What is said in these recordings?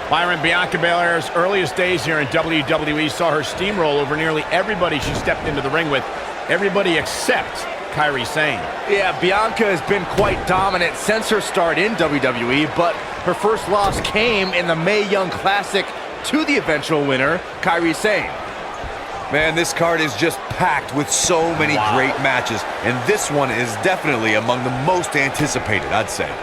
Byron, Bianca Belair's earliest days here in WWE saw her steamroll over nearly everybody she stepped into the ring with. Everybody except Kairi Sane. Yeah, Bianca has been quite dominant since her start in WWE, but her first loss came in the Mae Young Classic to the eventual winner, Kairi Sane. Man, this card is just packed with so many great matches, and this one is definitely among the most anticipated, I'd say.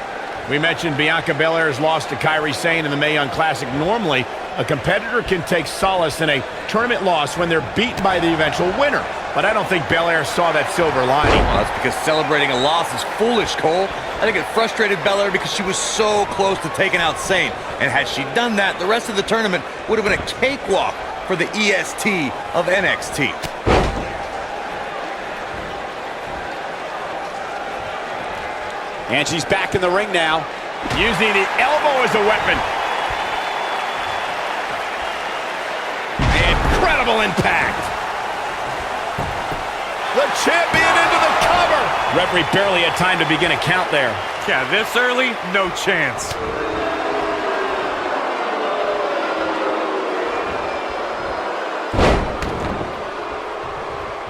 We mentioned Bianca Belair's loss to Kairi Sane in the Mae Young Classic. Normally, a competitor can take solace in a tournament loss when they're beaten by the eventual winner. But I don't think Belair saw that silver lining. Well, that's because celebrating a loss is foolish, Cole. I think it frustrated Belair because she was so close to taking out Sane. And had she done that, the rest of the tournament would have been a cakewalk for the EST of NXT. And she's back in the ring now. Using the elbow as a weapon. Incredible impact. The champion into the cover. Referee barely had time to begin a count there. Yeah, this early, no chance.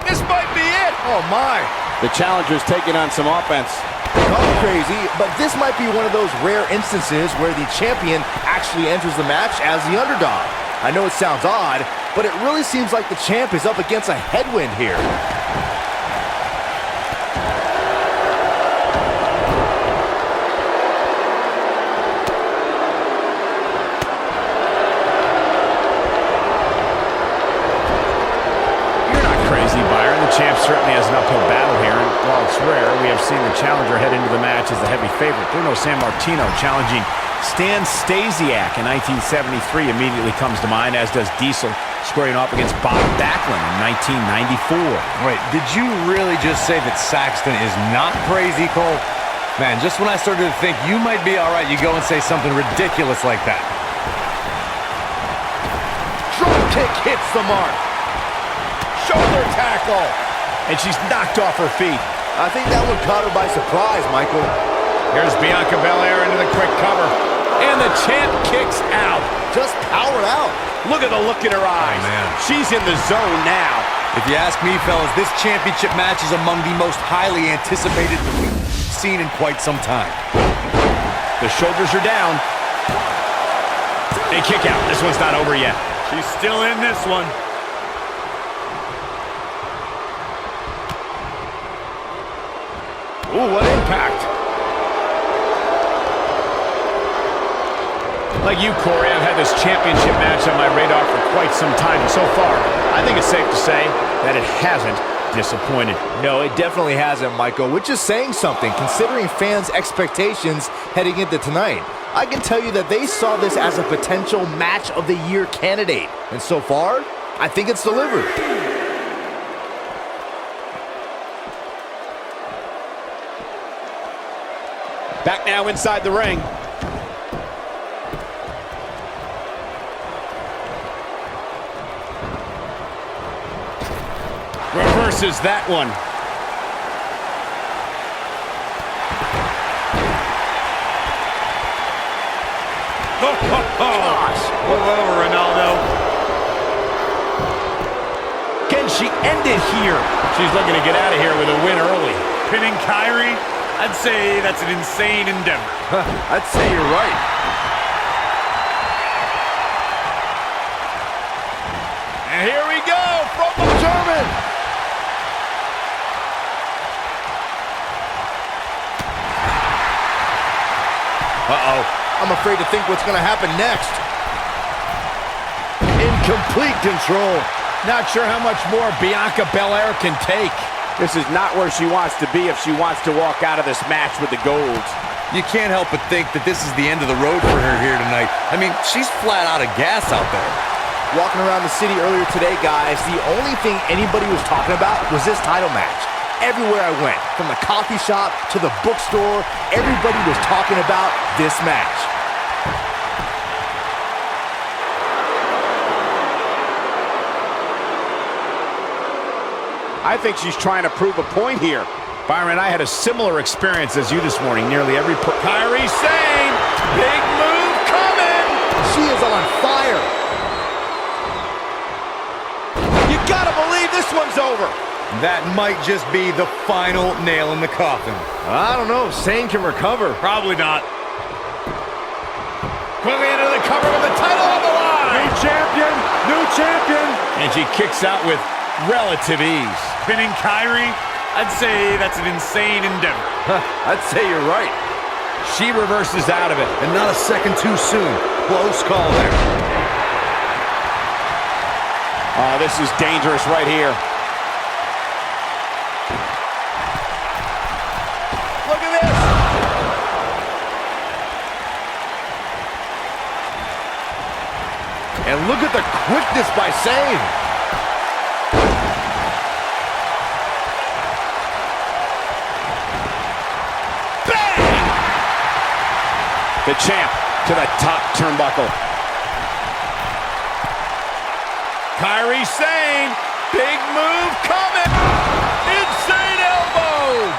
This might be it. Oh my. The challenger's taking on some offense. Not crazy, but this might be one of those rare instances where the champion actually enters the match as the underdog. I know it sounds odd, but it really seems like the champ is up against a headwind here. Champ certainly has an uphill battle here, and while it's rare, we have seen the challenger head into the match as the heavy favorite. Bruno Sammartino challenging Stan Stasiak in 1973 immediately comes to mind, as does Diesel squaring off against Bob Backlund in 1994. Wait, did you really just say that Saxton is not crazy, Cole? Man, just when I started to think you might be all right, you go and say something ridiculous like that. Drop kick hits the mark. Shoulder tackle. And she's knocked off her feet. I think that one caught her by surprise, Michael. Here's Bianca Belair into the quick cover. And the champ kicks out. Just powered out. Look at the look in her eyes. Oh, man. She's in the zone now. If you ask me, fellas, this championship match is among the most highly anticipated that we've seen in quite some time. The shoulders are down. A kick out. This one's not over yet. She's still in this one. Ooh, what impact. Like you, Corey, I've had this championship match on my radar for quite some time, and so far, I think it's safe to say that it hasn't disappointed. No, it definitely hasn't, Michael, which is saying something, considering fans' expectations heading into tonight. I can tell you that they saw this as a potential match of the year candidate, and so far, I think it's delivered. Back now inside the ring. Reverses that one. Gosh. Move over, Ronaldo. Can she end it here? She's looking to get out of here with a win early. Pinning Kairi? I'd say that's an insane endeavor. I'd say you're right. And here we go from the German. Uh-oh. I'm afraid to think what's going to happen next. In complete control. Not sure how much more Bianca Belair can take. This is not where she wants to be if she wants to walk out of this match with the golds. You can't help but think that this is the end of the road for her here tonight. I mean, she's flat out of gas out there. Walking around the city earlier today, guys, the only thing anybody was talking about was this title match. Everywhere I went, from the coffee shop to the bookstore, everybody was talking about this match. I think she's trying to prove a point here. Byron, I had a similar experience as you this morning. Nearly every Kairi Sane, big move coming. She is on fire. You gotta believe this one's over. That might just be the final nail in the coffin. I don't know if Sane can recover. Probably not. Quickly into the cover with the title on the line. New champion, new champion. And she kicks out with relative ease. Pinning Kyrie, I'd say that's an insane endeavor. I'd say you're right. She reverses out of it. And not a second too soon. Close call there. Oh, this is dangerous right here. Look at this. And look at the quickness by Sane. The champ to the top turnbuckle. Kyrie Sane, big move coming. Insane elbow.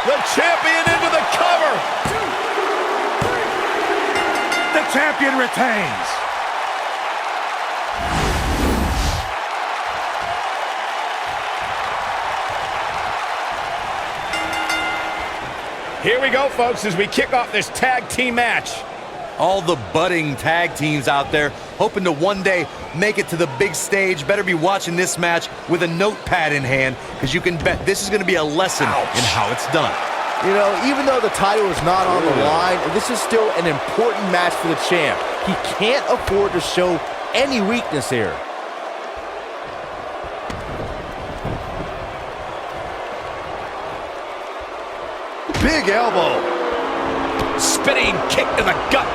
The champion into the cover. The champion retains. Here we go, folks, as we kick off this tag team match. All the budding tag teams out there hoping to one day make it to the big stage better be watching this match with a notepad in hand, because you can bet this is going to be a lesson in how it's done. You know, even though the title is not on the line, this is still an important match for the champ. He can't afford to show any weakness here. Big elbow. Spinning kick to the gut.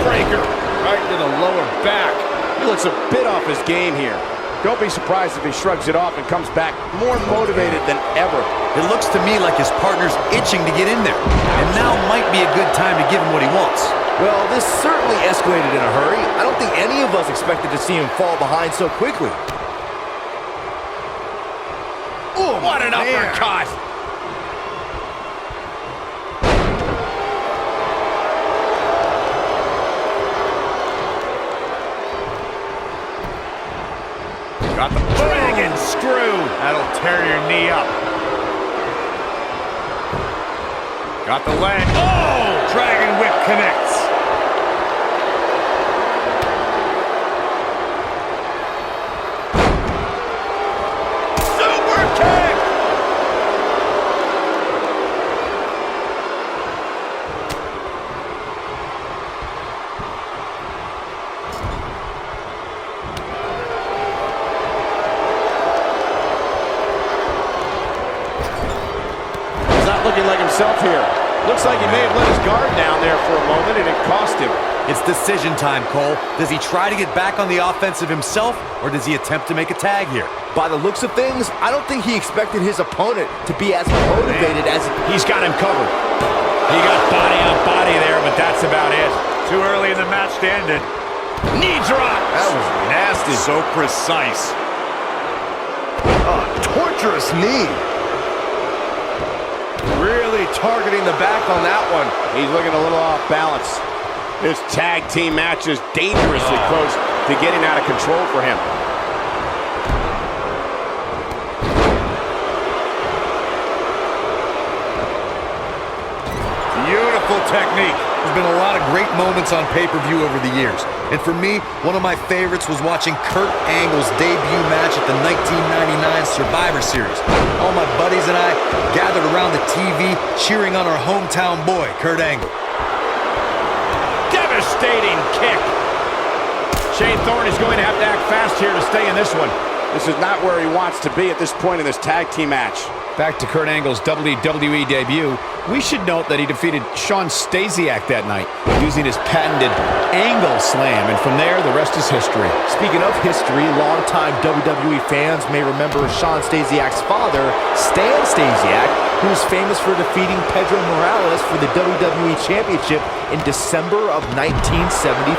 Breaker right to the lower back. He looks a bit off his game here. Don't be surprised if he shrugs it off and comes back more motivated than ever. It looks to me like his partner's itching to get in there, and now might be a good time to give him what he wants. Well, this certainly escalated in a hurry. I don't think any of us expected to see him fall behind so quickly. Oh, what an uppercut. Got the dragon screw. That'll tear your knee up. Got the leg. Oh! Dragon whip connects. Super kick. He's not looking like himself here. Looks like he may have let his guard down there for a moment, and it cost him. It's decision time, Cole. Does he try to get back on the offensive himself, or does he attempt to make a tag here? By the looks of things, I don't think he expected his opponent to be as motivated as... He's got him covered. He got body on body there, but that's about it. Too early in the match to end it. Knee drop. That was nasty. So precise. Torturous knee. Really targeting the back on that one. He's looking a little off balance. This tag team match is dangerously close to getting out of control for him. Beautiful technique. There's been a lot of great moments on pay-per-view over the years. And for me, one of my favorites was watching Kurt Angle's debut match at the 1999 Survivor Series. All my buddies and I gathered around the TV cheering on our hometown boy, Kurt Angle. Devastating kick. Shane Thorne is going to have to act fast here to stay in this one. This is not where he wants to be at this point in this tag team match. Back to Kurt Angle's WWE debut, we should note that he defeated Shawn Stasiak that night using his patented angle slam, and from there, the rest is history. Speaking of history, longtime WWE fans may remember Shawn Stasiak's father, Stan Stasiak, who was famous for defeating Pedro Morales for the WWE Championship in December of 1973.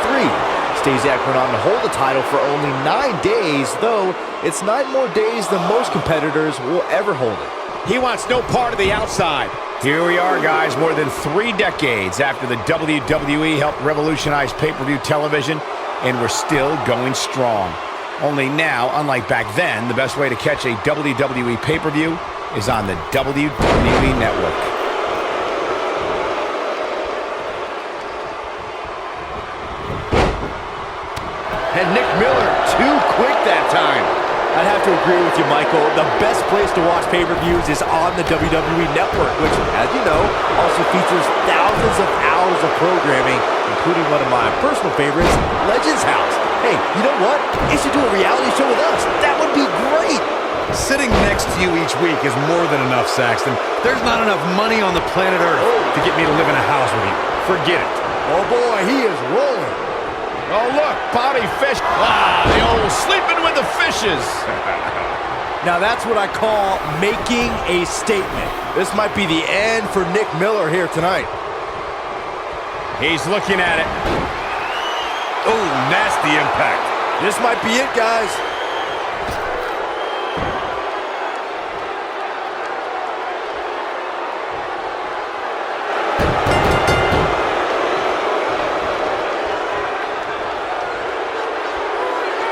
Stasiak went on to hold the title for only 9 days, though it's 9 more days than most competitors will ever hold it. He wants no part of the outside. Here we are, guys, more than 3 decades after the WWE helped revolutionize pay-per-view television, and we're still going strong. Only now, unlike back then, the best way to catch a WWE pay-per-view is on the WWE Network. And Nick Miller, too quick that time. I'd have to agree with you, Michael. The best place to watch pay-per-views is on the WWE Network, which, as you know, also features thousands of hours of programming, including one of my personal favorites, Legends House. Hey, you know what? You should do a reality show with us. That would be great. Sitting next to you each week is more than enough, Saxton. There's not enough money on the planet Earth to get me to live in a house with you. Forget it. Oh, boy, he is rolling. Oh, look, Bobby Fish. Ah, the old sleeping with the fishes. Now, that's what I call making a statement. This might be the end for Nick Miller here tonight. He's looking at it. Oh, nasty impact. This might be it, guys.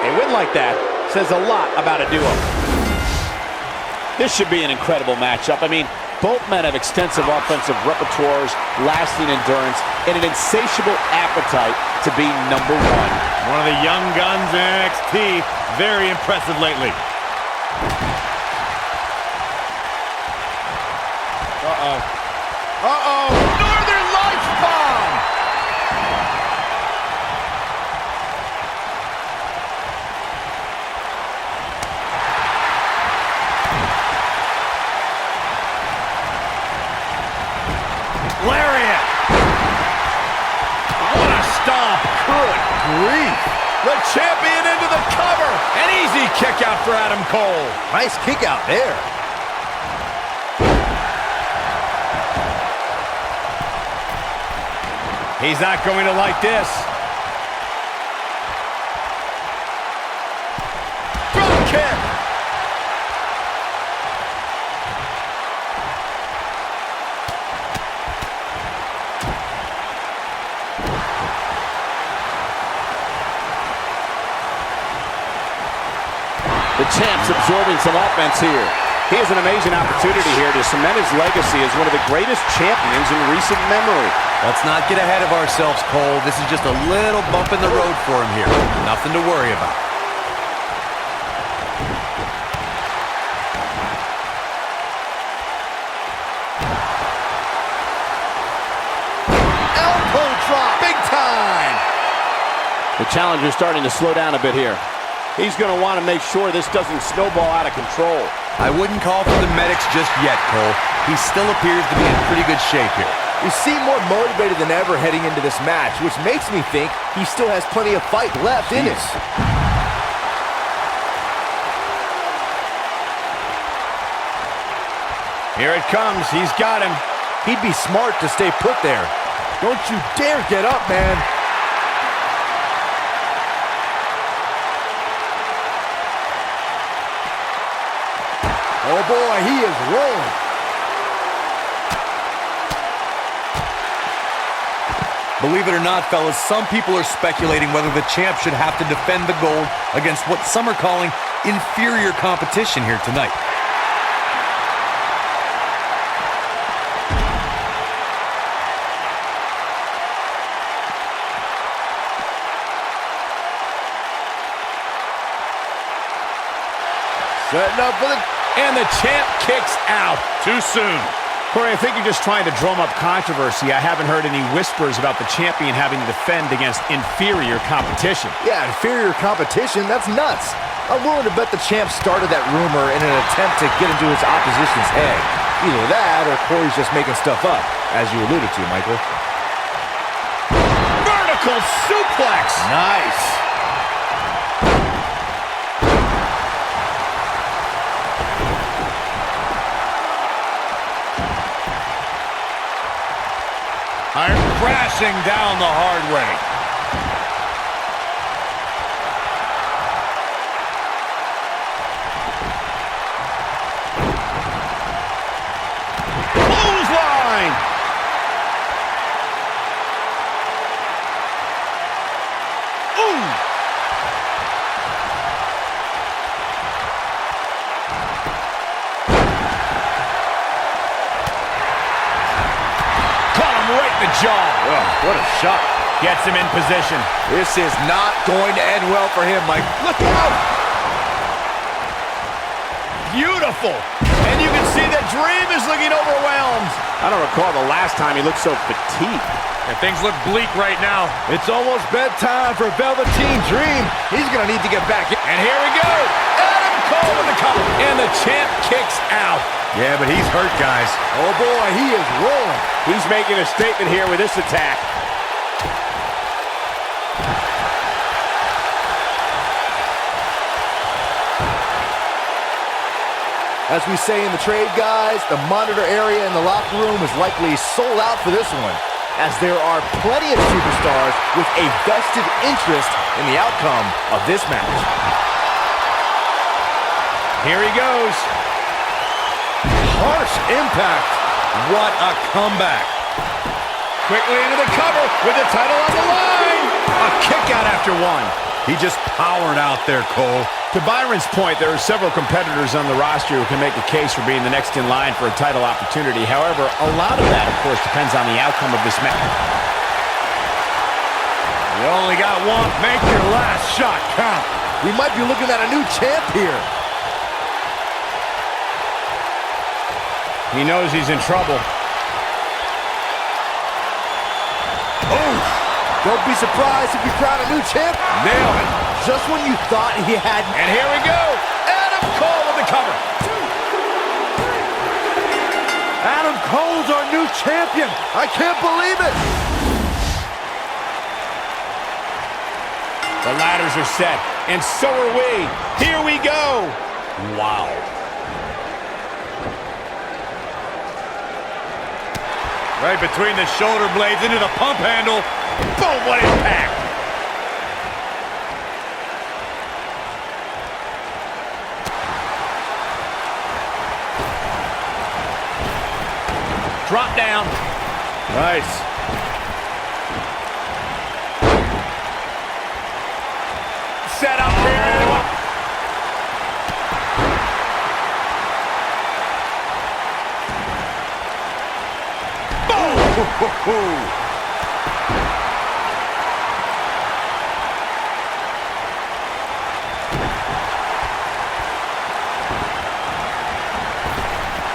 A win like that says a lot about a duo. This should be an incredible matchup. I mean, both men have extensive offensive repertoires, lasting endurance, and an insatiable appetite to be number one. One of the young guns in NXT. Very impressive lately. Uh-oh. Uh-oh. Northern Lights bomb. Lariat. What a stomp. Good grief. The champion into the cover. An easy kick out for Adam Cole. Nice kick out there. He's not going to like this. Drop kick. The champ's absorbing some offense here. He has an amazing opportunity here to cement his legacy as one of the greatest champions in recent memory. Let's not get ahead of ourselves, Cole. This is just a little bump in the road for him here. Nothing to worry about. Elbow drop. Big time. The challenger's starting to slow down a bit here. He's going to want to make sure this doesn't snowball out of control. I wouldn't call for the medics just yet, Cole. He still appears to be in pretty good shape here. You seem more motivated than ever heading into this match, which makes me think he still has plenty of fight left in him. Here it comes. He's got him. He'd be smart to stay put there. Don't you dare get up, man. Oh boy, he is rolling. Believe it or not, fellas, some people are speculating whether the champ should have to defend the gold against what some are calling inferior competition here tonight. Setting up for the... And the champ kicks out. Too soon. Corey, I think you're just trying to drum up controversy. I haven't heard any whispers about the champion having to defend against inferior competition. Yeah, inferior competition, that's nuts. I'm willing to bet the champ started that rumor in an attempt to get into his opposition's head. Either that or Corey's just making stuff up, as you alluded to, Michael. Vertical suplex. Nice. I'm crashing down the hard way. Oh, what a shot. Gets him in position. This is not going to end well for him, Mike. Look out! Beautiful. And you can see that Dream is looking overwhelmed. I don't recall the last time he looked so fatigued. And things look bleak right now. It's almost bedtime for Velveteen Dream. He's going to need to get back in. And here we go. Adam Cole with the cover. And the champ kicks out. Yeah, but he's hurt, guys. Oh, boy, he is rolling. He's making a statement here with this attack. As we say in the trade, guys, the monitor area in the locker room is likely sold out for this one, as there are plenty of superstars with a vested interest in the outcome of this match. Here he goes. Harsh impact. What a comeback. Quickly into the cover with the title on the line. A kick out after one. He just powered out there, Cole. To Byron's point, there are several competitors on the roster who can make a case for being the next in line for a title opportunity. However, a lot of that, of course, depends on the outcome of this match. You only got one. Make your last shot count. We might be looking at a new champ here. He knows he's in trouble. Oh! Don't be surprised if you crown a new champ. Nailed it. Just when you thought he had... And here we go. Adam Cole with the cover. Adam Cole's our new champion. I can't believe it. The ladders are set, and so are we. Here we go. Wow. Right between the shoulder blades into the pump handle. Boom, what impact. Drop down. Nice. Set up here. Boom!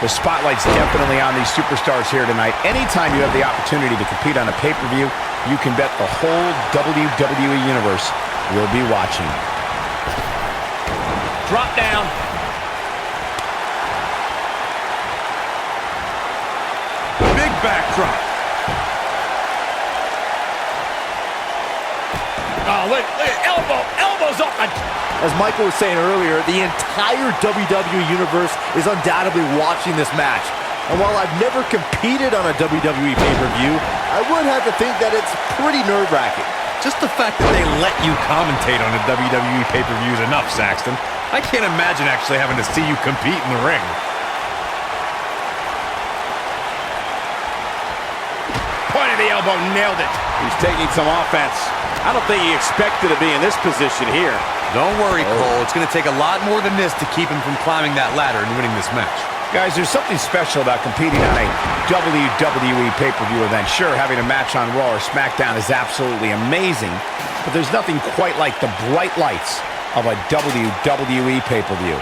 The spotlight's definitely on these superstars here tonight. Anytime you have the opportunity to compete on a pay-per-view, you can bet the whole WWE Universe will be watching. Drop down. Big backdrop. Oh, look, elbows up. As Michael was saying earlier, the entire WWE Universe is undoubtedly watching this match. And while I've never competed on a WWE pay-per-view, I would have to think that it's pretty nerve-wracking. Just the fact that they let you commentate on a WWE pay-per-view is enough, Saxton. I can't imagine actually having to see you compete in the ring. Point of the elbow, nailed it. He's taking some offense. I don't think he expected to be in this position here. Don't worry, Cole. It's going to take a lot more than this to keep him from climbing that ladder and winning this match. Guys, there's something special about competing on a WWE pay-per-view event. Sure, having a match on Raw or SmackDown is absolutely amazing, but there's nothing quite like the bright lights of a WWE pay-per-view.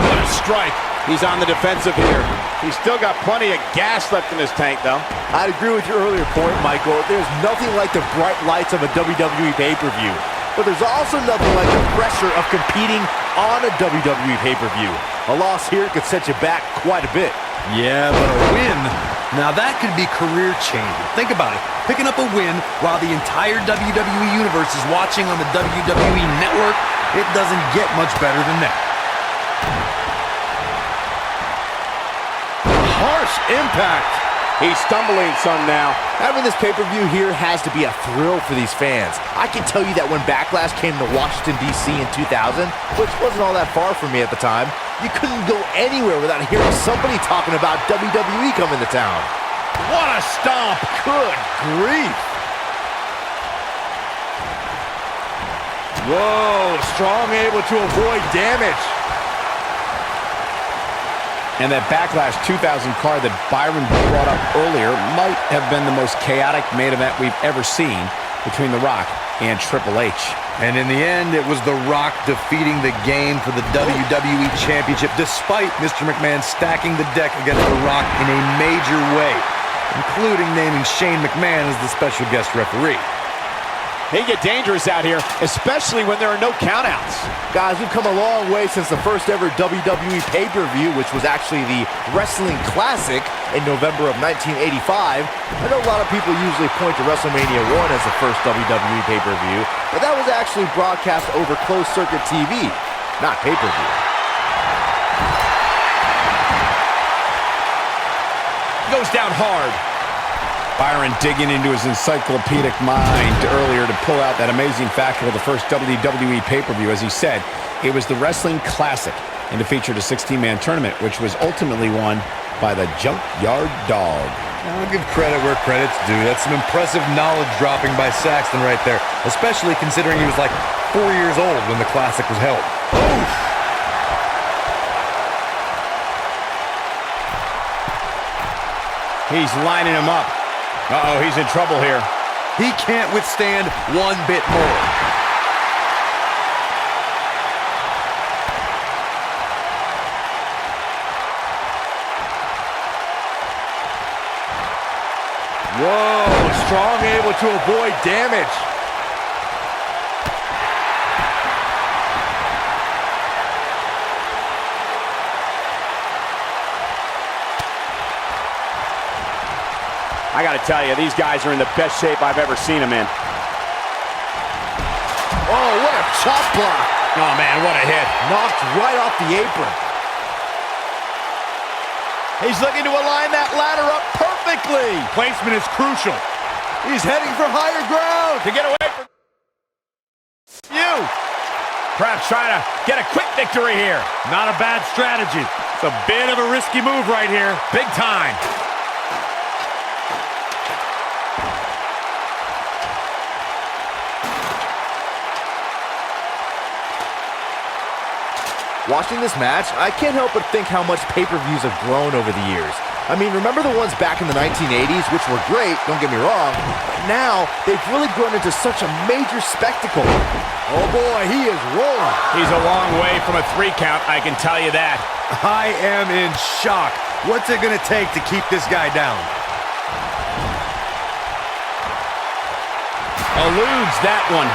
What a strike. He's on the defensive here. He's still got plenty of gas left in his tank, though. I'd agree with your earlier point, Michael. There's nothing like the bright lights of a WWE pay-per-view. But there's also nothing like the pressure of competing on a WWE pay-per-view. A loss here could set you back quite a bit. Yeah, but a win, now that could be career-changing. Think about it. Picking up a win while the entire WWE Universe is watching on the WWE Network, it doesn't get much better than that. Harsh impact. He's stumbling some now. Having this pay-per-view here has to be a thrill for these fans. I can tell you that when Backlash came to Washington, D.C. in 2000, which wasn't all that far from me at the time, you couldn't go anywhere without hearing somebody talking about WWE coming to town. What a stomp. Good grief. Whoa, Strong able to avoid damage. And that Backlash 2000 card that Byron brought up earlier might have been the most chaotic main event we've ever seen between The Rock and Triple H. And in the end, it was The Rock defeating the game for the WWE Championship, despite Mr. McMahon stacking the deck against The Rock in a major way, including naming Shane McMahon as the special guest referee. They get dangerous out here, especially when there are no countouts. Guys, we've come a long way since the first ever WWE pay-per-view, which was actually the Wrestling Classic in November of 1985. I know a lot of people usually point to WrestleMania 1 as the first WWE pay-per-view, but that was actually broadcast over closed-circuit TV, not pay-per-view. Goes down hard. Byron digging into his encyclopedic mind earlier to pull out that amazing fact of the first WWE pay-per-view. As he said, it was the Wrestling Classic, and it featured a 16-man tournament, which was ultimately won by the Junkyard Dog. I'll give credit where credit's due. That's some impressive knowledge dropping by Saxton right there, especially considering he was like 4 years old when the Classic was held. Oof! He's lining him up. Uh-oh, he's in trouble here. He can't withstand one bit more. Whoa, Strong able to avoid damage. I got to tell you, these guys are in the best shape I've ever seen them in. Oh, what a chop block. Oh, man, what a hit. Knocked right off the apron. He's looking to align that ladder up perfectly. Placement is crucial. He's heading for higher ground. To get away from you. Perhaps trying to get a quick victory here. Not a bad strategy. It's a bit of a risky move right here. Big time. Watching this match, I can't help but think how much pay-per-views have grown over the years. I mean, remember the ones back in the 1980s, which were great, don't get me wrong, but now they've really grown into such a major spectacle. Oh boy, he is rolling. He's a long way from a 3 count, I can tell you that. I am in shock. What's it going to take to keep this guy down? Eludes that one.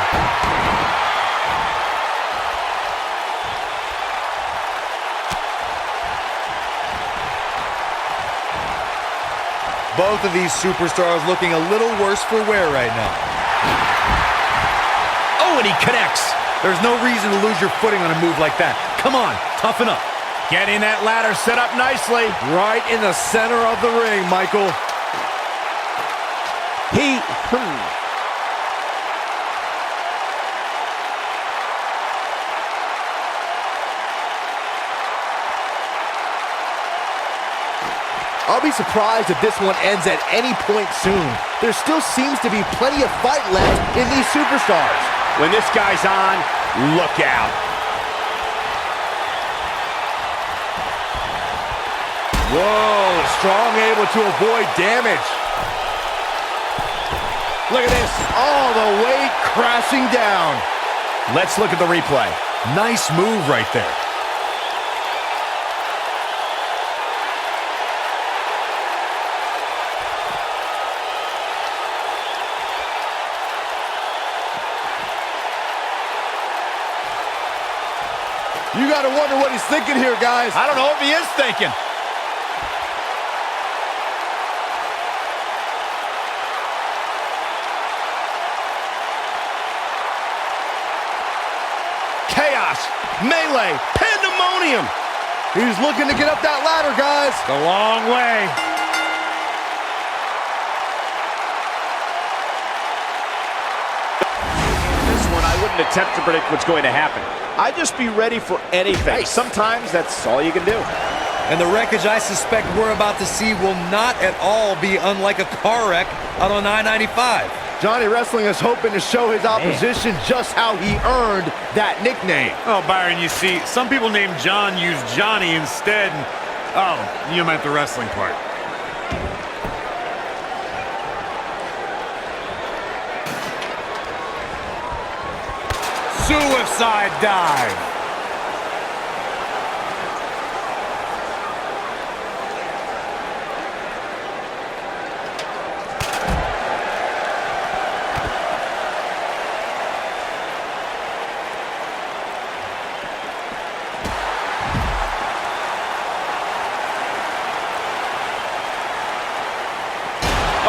Both of these superstars looking a little worse for wear right now. Oh, and he connects. There's no reason to lose your footing on a move like that. Come on, toughen up. Getting that ladder set up nicely. Right in the center of the ring, Michael. I'll be surprised if this one ends at any point soon. There still seems to be plenty of fight left in these superstars. When this guy's on, look out. Whoa, Strong able to avoid damage. Look at this, all the way crashing down. Let's look at the replay. Nice move right there. You got to wonder what he's thinking here, guys. I don't know if he is thinking. Chaos, melee, pandemonium. He's looking to get up that ladder, guys. The long way. This one, I wouldn't attempt to predict what's going to happen. I'd just be ready for anything. Sometimes that's all you can do. And the wreckage I suspect we're about to see will not at all be unlike a car wreck out on I-95. Johnny Wrestling is hoping to show his opposition just how he earned that nickname. Oh, Byron, you see, some people named John use Johnny instead, and Oh, you meant the wrestling part. Suicide dive.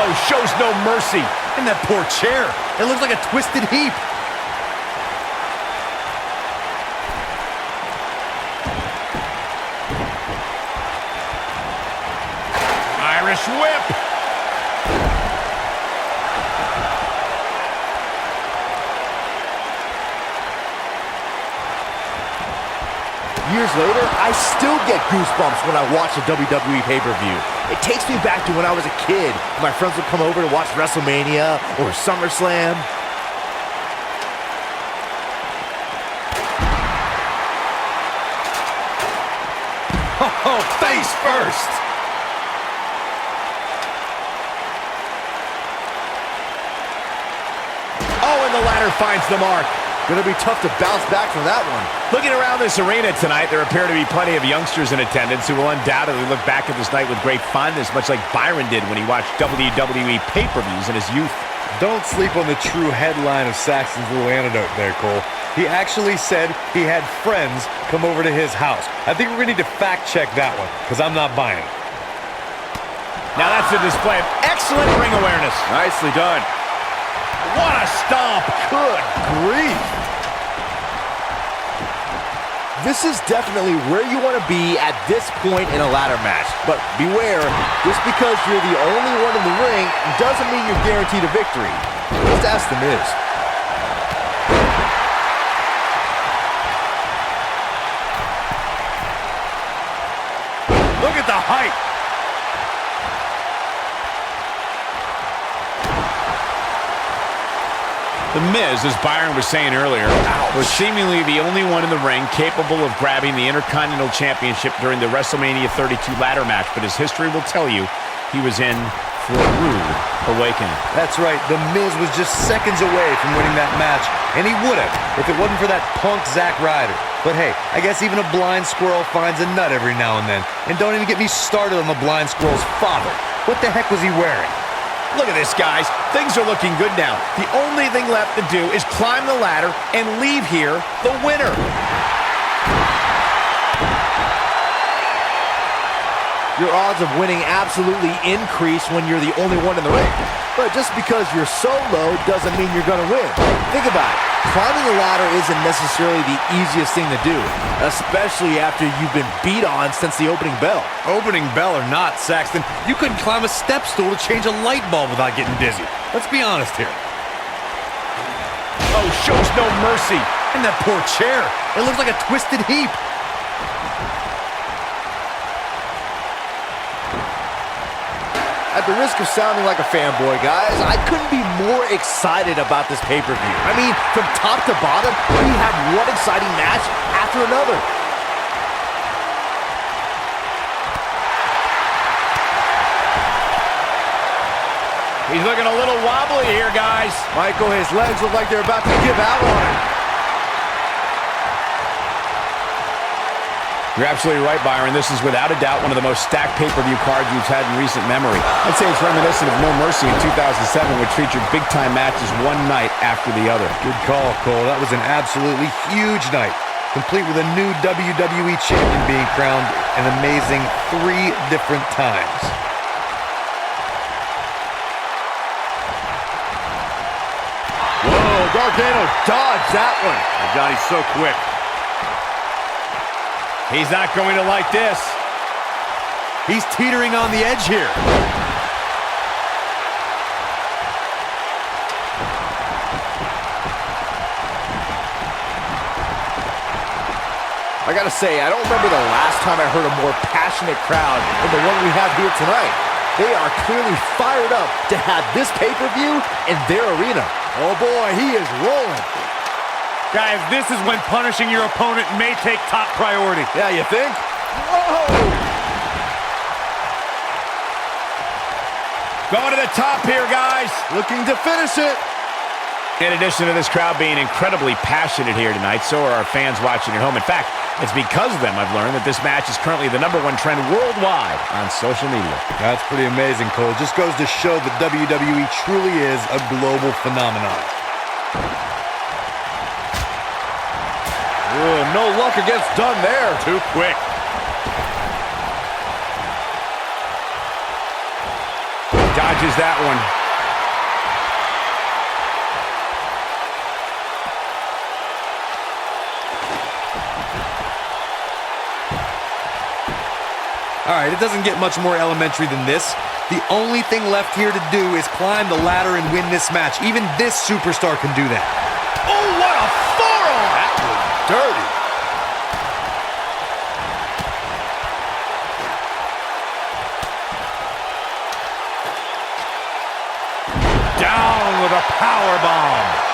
Oh, shows no mercy. And that poor chair. It looks like a twisted heap. Irish whip. Years later, I still get goosebumps when I watch a WWE pay-per-view. It takes me back to when I was a kid. My friends would come over to watch WrestleMania or SummerSlam. Oh, face first. Oh, and the ladder finds the mark. Gonna be tough to bounce back from that one. Looking around this arena tonight, there appear to be plenty of youngsters in attendance who will undoubtedly look back at this night with great fondness, much like Byron did when he watched WWE pay-per-views in his youth. Don't sleep on the true headline of Saxton's little anecdote there, Cole. He actually said he had friends come over to his house. I think we're going to need to fact-check that one, because I'm not buying it. Now that's a display of excellent ring awareness. Nicely done. What a stomp. Good grief. This is definitely where you want to be at this point in a ladder match. But beware, just because you're the only one in the ring doesn't mean you're guaranteed a victory. Just ask The Miz. Look at the height. The Miz, as Byron was saying earlier, was seemingly the only one in the ring capable of grabbing the Intercontinental Championship during the WrestleMania 32 ladder match, but as history will tell you, he was in for a rude awakening. That's right. The Miz was just seconds away from winning that match, and he would have if it wasn't for that punk Zack Ryder. But hey, I guess even a blind squirrel finds a nut every now and then. And don't even get me started on the blind squirrel's father. What the heck was he wearing? Look at this, guys. Things are looking good now. The only thing left to do is climb the ladder and leave here the winner. Your odds of winning absolutely increase when you're the only one in the ring. But just because you're so low doesn't mean you're going to win. Think about it. Climbing the ladder isn't necessarily the easiest thing to do, especially after you've been beat on since the opening bell. Opening bell or not, Saxton, you couldn't climb a step stool to change a light bulb without getting dizzy. Let's be honest here. Oh, shows no mercy. And that poor chair. It looks like a twisted heap. At the risk of sounding like a fanboy, guys, I couldn't be more excited about this pay-per-view. I mean, from top to bottom, we have one exciting match after another. He's looking a little wobbly here, guys. Michael, his legs look like they're about to give out on him. You're absolutely right, Byron. This is without a doubt one of the most stacked pay-per-view cards we've had in recent memory. I'd say it's reminiscent of No Mercy in 2007, which featured big-time matches one night after the other. Good call, Cole. That was an absolutely huge night, complete with a new WWE champion being crowned an amazing 3 different times. Whoa, Gargano dodged that one. My God, he's so quick. He's not going to like this. He's teetering on the edge here. I gotta say, I don't remember the last time I heard a more passionate crowd than the one we have here tonight. They are clearly fired up to have this pay-per-view in their arena. Oh boy, he is rolling. Guys, this is when punishing your opponent may take top priority. Yeah, you think? Whoa! Going to the top here, guys. Looking to finish it. In addition to this crowd being incredibly passionate here tonight, so are our fans watching at home. In fact, it's because of them I've learned that this match is currently the #1 trend worldwide on social media. That's pretty amazing, Cole. Just goes to show that WWE truly is a global phenomenon. Ooh, no luck against Dunn there. Too quick. Dodges that one. All right, it doesn't get much more elementary than this. The only thing left here to do is climb the ladder and win this match. Even this superstar can do that. Oh, what a forearm! That was dirty. Down with a power bomb.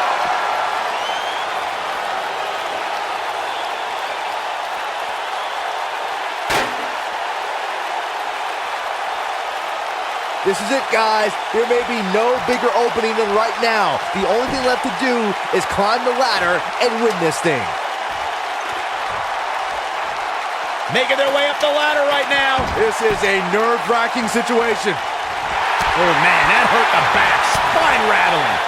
This is it, guys. There may be no bigger opening than right now. The only thing left to do is climb the ladder and win this thing. Making their way up the ladder right now. This is a nerve-wracking situation. Oh, man, that hurt the back. Spine rattling.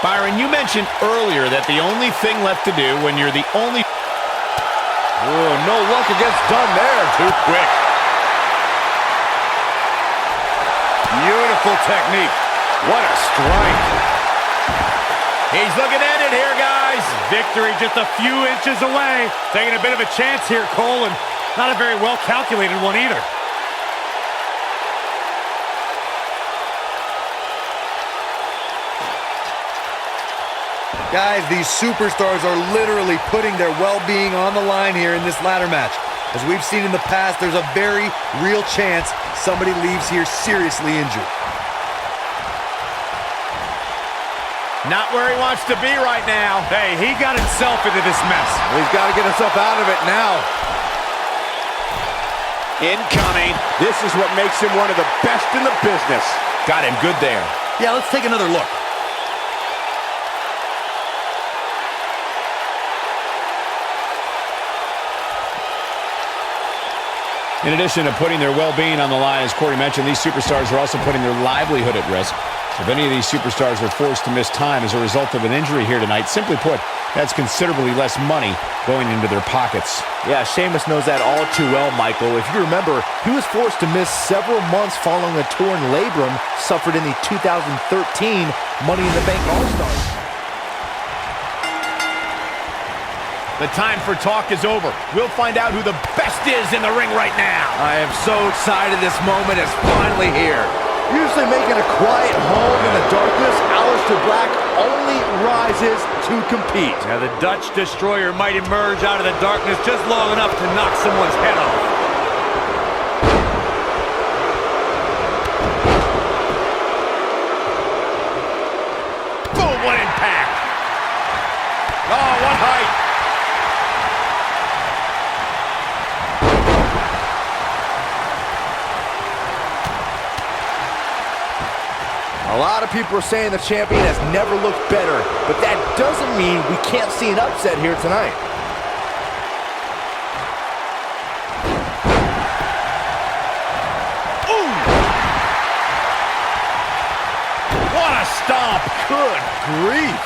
Byron, you mentioned earlier that the only thing left to do when you're the only... Ooh, no luck against Dunn there. Too quick. Beautiful technique. What a strike. He's looking at it here, guys. Victory just a few inches away. Taking a bit of a chance here, Cole, and not a very well-calculated one either. Guys, these superstars are literally putting their well-being on the line here in this ladder match. As we've seen in the past, there's a very real chance somebody leaves here seriously injured. Not where he wants to be right now. Hey, he got himself into this mess. He's got to get himself out of it now. Incoming. This is what makes him one of the best in the business. Got him good there. Yeah, let's take another look. In addition to putting their well-being on the line, as Corey mentioned, these superstars are also putting their livelihood at risk. If any of these superstars are forced to miss time as a result of an injury here tonight, simply put, that's considerably less money going into their pockets. Yeah, Sheamus knows that all too well, Michael. If you remember, he was forced to miss several months following a torn labrum suffered in the 2013 Money in the Bank All-Stars. The time for talk is over. We'll find out who the best is in the ring right now. I am so excited this moment is finally here. Usually making a quiet home in the darkness, Aleister Black only rises to compete. Now, the Dutch Destroyer might emerge out of the darkness just long enough to knock someone's head off. Boom, what impact. Oh, what height. A lot of people are saying the champion has never looked better, but that doesn't mean we can't see an upset here tonight. Ooh! What a stomp! Good grief!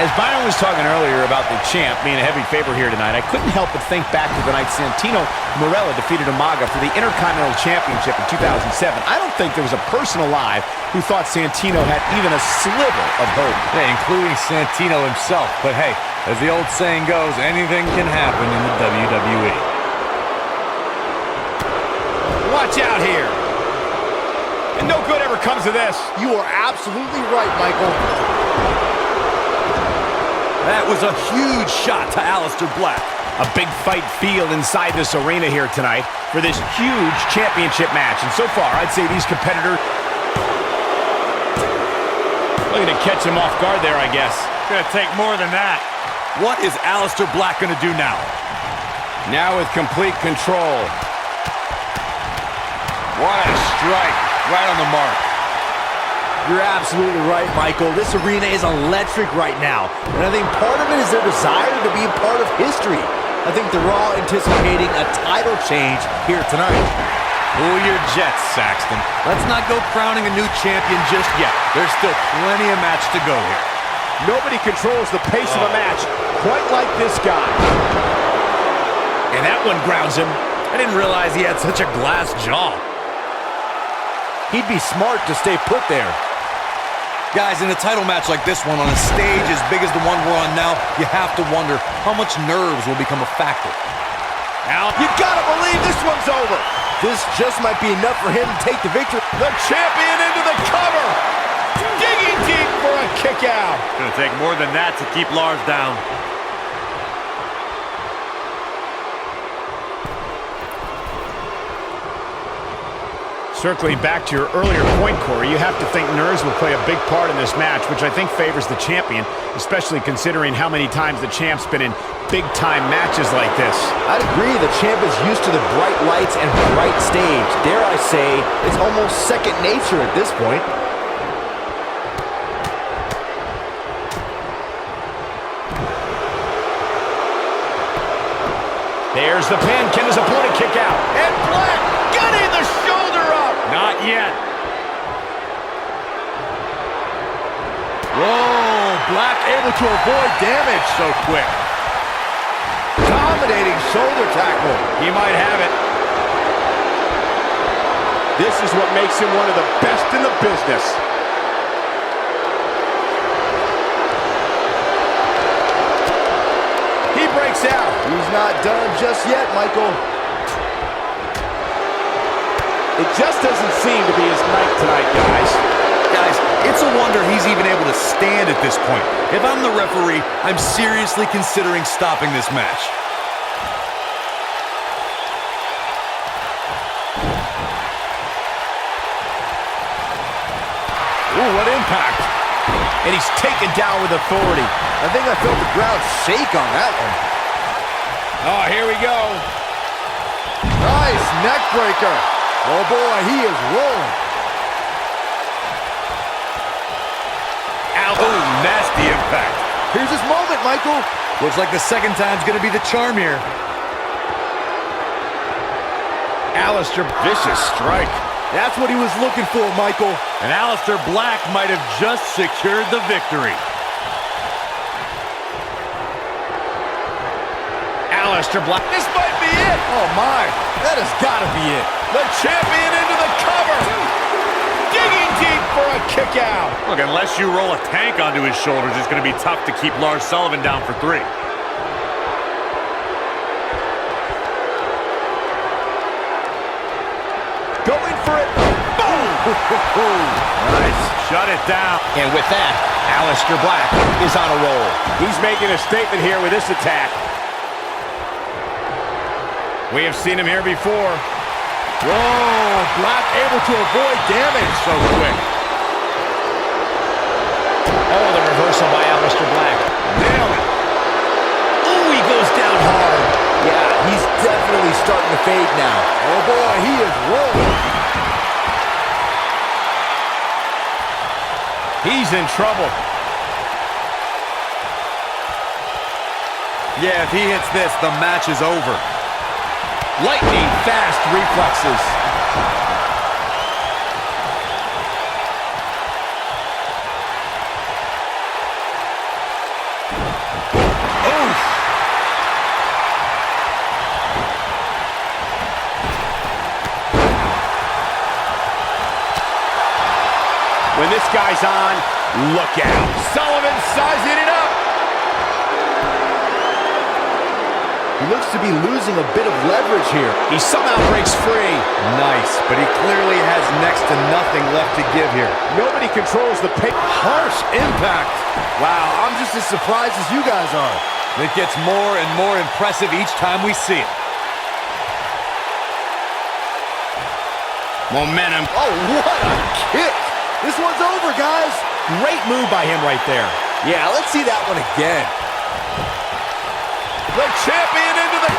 As Byron was talking earlier about the champ being a heavy favorite here tonight, I couldn't help but think back to the night Santino Marella defeated Umaga for the Intercontinental Championship in 2007. I don't think there was a person alive who thought Santino had even a sliver of hope. Yeah, including Santino himself. But hey, as the old saying goes, anything can happen in the WWE. Watch out here. And no good ever comes of this. You are absolutely right, Michael. That was a huge shot to Aleister Black. A big fight field inside this arena here tonight for this huge championship match. And so far, I'd say these competitors... Looking to catch him off guard there, I guess. Gonna take more than that. What is Aleister Black gonna do now? Now with complete control. What a strike. Right on the mark. You're absolutely right, Michael. This arena is electric right now. And I think part of it is their desire to be a part of history. I think they're all anticipating a title change here tonight. Cool your jets, Saxton. Let's not go crowning a new champion just yet. There's still plenty of match to go here. Nobody controls the pace of a match quite like this guy. And that one grounds him. I didn't realize he had such a glass jaw. He'd be smart to stay put there. Guys, in a title match like this one, on a stage as big as the one we're on now, you have to wonder how much nerves will become a factor. Now, you gotta believe this one's over. This just might be enough for him to take the victory. The champion into the cover. Digging deep for a kick out. Gonna take more than that to keep Lars down. Circling back to your earlier point, Corey, you have to think nerves will play a big part in this match, which I think favors the champion, especially considering how many times the champ's been in big-time matches like this. I'd agree the champ is used to the bright lights and bright stage. Dare I say, it's almost second nature at this point. There's the pin. Can his opponent kick out? And Black gunning the shoulder up. Not yet. Whoa, Black able to avoid damage so quick. Dominating shoulder tackle. He might have it. This is what makes him one of the best in the business. He breaks out. He's not done just yet, Michael. It just doesn't seem to be his night tonight, guys. Guys, it's a wonder he's even able to stand at this point. If I'm the referee, I'm seriously considering stopping this match. Ooh, what impact. And he's taken down with authority. I think I felt the ground shake on that one. Oh, here we go. Nice neck breaker. Oh boy, he is rolling. Ow, oh, nasty impact. Here's his moment, Michael. Looks like the second time's gonna be the charm here. Aleister, vicious strike. That's what he was looking for, Michael. And Aleister Black might have just secured the victory. Aleister Black. This might be it. Oh my, that has got to be it. The champion into the cover. Digging deep for a kick out. Look, unless you roll a tank onto his shoulders, it's going to be tough to keep Lars Sullivan down for 3. Going for it. Boom. Nice. Shut it down. And with that, Aleister Black is on a roll. He's making a statement here with this attack. We have seen him here before. Whoa, Black able to avoid damage so quick. Oh, the reversal by Aleister Black. Nailed it. Ooh, he goes down hard. Yeah, he's definitely starting to fade now. Oh boy, he is rolling. He's in trouble. Yeah, if he hits this, the match is over. Lightning fast reflexes. Oof. When this guy's on, look out. Sullivan sizing it up. He looks to be losing a bit of leverage here. He somehow breaks free. Nice, but he clearly has next to nothing left to give here. Nobody controls the pace. Harsh impact. Wow, I'm just as surprised as you guys are. It gets more and more impressive each time we see it. Momentum. Oh, what a kick. This one's over, guys. Great move by him right there. Yeah, let's see that one again. The champion into the